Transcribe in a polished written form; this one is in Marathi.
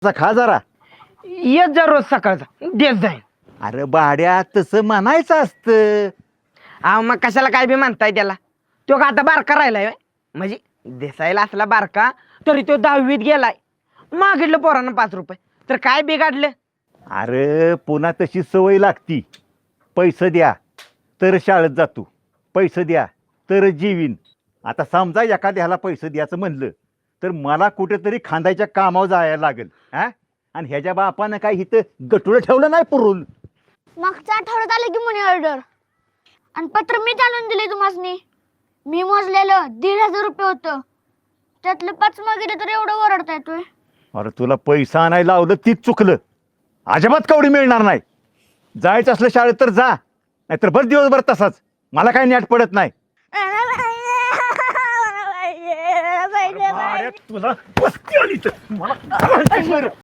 खा जरा. येत जा रोज सकाळचा देत जाईन. अरे बाड्या तसं म्हणायचं असतं. अहो मग कशाला काय बी म्हणताय त्याला. तो का आता बारका राहिलाय व्हय? म्हणजे दिसायला असला बारका तरी तो 10वीत गेलाय. मागितलं पोरानं 5 रुपये तर काय बिघडलं. अरे पुन्हा तशी सवय लागती. पैसे द्या तर शाळेत जातो, पैसे द्या तर जीवीन. आता समजा एखाद्याला पैसे द्यायचं म्हणलं तर मला कुठेतरी खांदायच्या कामावर जायला लागेल. हा, आणि ह्याच्या बापानं काय इथं गटुळं ठेवलं नाही पुरून. मागच्या आठवड्यात आले की मनी ऑर्डर आणि पत्र मी आणून दिले तुम्हाला. मी मोजलेलं 1,500 रुपये होतं. त्यातलं 5 मागितलं तर एवढं ओरडता येतोय. अरे तुला पैसा आणायला लावलं तीच चुकलं. अजिबात कवडी मिळणार नाही. जायचं असलं शाळेत तर जा, नाहीतर बस दिवसभर तसाच. मला काही नेट पडत नाही. तुला